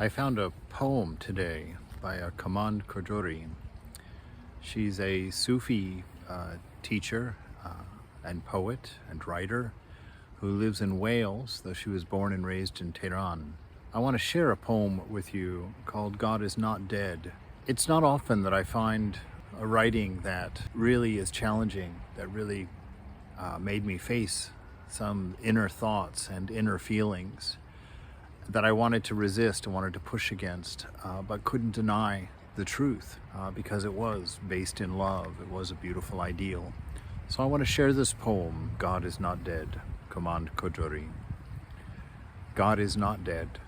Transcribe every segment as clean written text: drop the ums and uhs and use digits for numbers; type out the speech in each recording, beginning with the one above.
I found a poem today by a Kamand Kojouri. She's a Sufi teacher and poet and writer who lives in Wales, though she was born and raised in Tehran. I want to share a poem with you called God is Not Dead. It's not often that I find a writing that really is challenging, that really made me face some inner thoughts and inner feelings that I wanted to resist and wanted to push against, but couldn't deny the truth because it was based in love. It was a beautiful ideal. So I want to share this poem, God is Not Dead, Kamand Kojouri. God is not dead.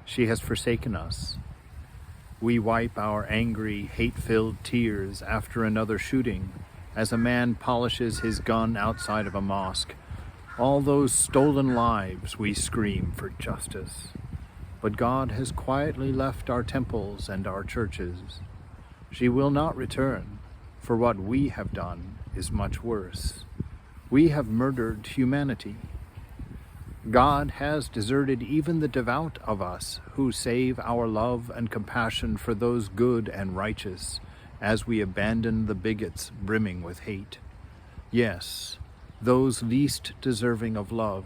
She has forsaken us. We wipe our angry, hate-filled tears after another shooting as a man polishes his gun outside of a mosque. All those stolen lives we scream for justice. But God has quietly left our temples and our churches. She will not return, for what we have done is much worse. We have murdered humanity. God has deserted even the devout of us who save our love and compassion for those good and righteous as we abandon the bigots brimming with hate. Yes, those least deserving of love,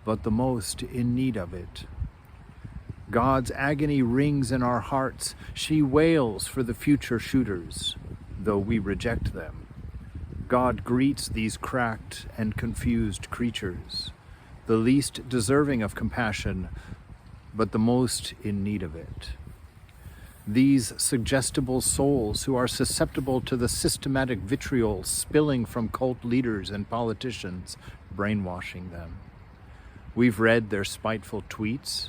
but the most in need of it. God's agony rings in our hearts. She wails for the future shooters, though we reject them. God greets these cracked and confused creatures, the least deserving of compassion, but the most in need of it. These suggestible souls who are susceptible to the systematic vitriol spilling from cult leaders and politicians, brainwashing them. We've read their spiteful tweets,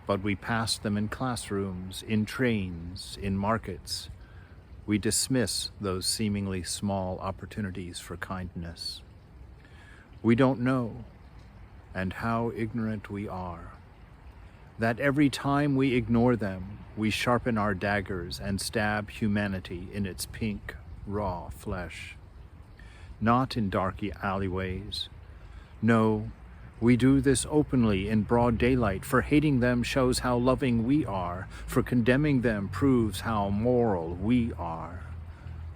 but we pass them in classrooms, in trains, in markets. We dismiss those seemingly small opportunities for kindness. We don't know, and how ignorant we are, that every time we ignore them, we sharpen our daggers and stab humanity in its pink, raw flesh. Not in dark alleyways. No, we do this openly in broad daylight, for hating them shows how loving we are, for condemning them proves how moral we are.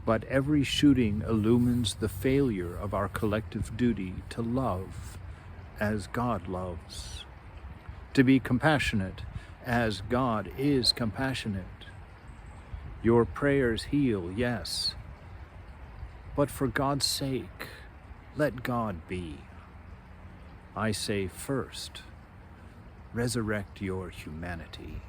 But every shooting illumines the failure of our collective duty to love as God loves, to be compassionate as God is compassionate. Your prayers heal, yes, but for God's sake, let God be. I say first, resurrect your humanity.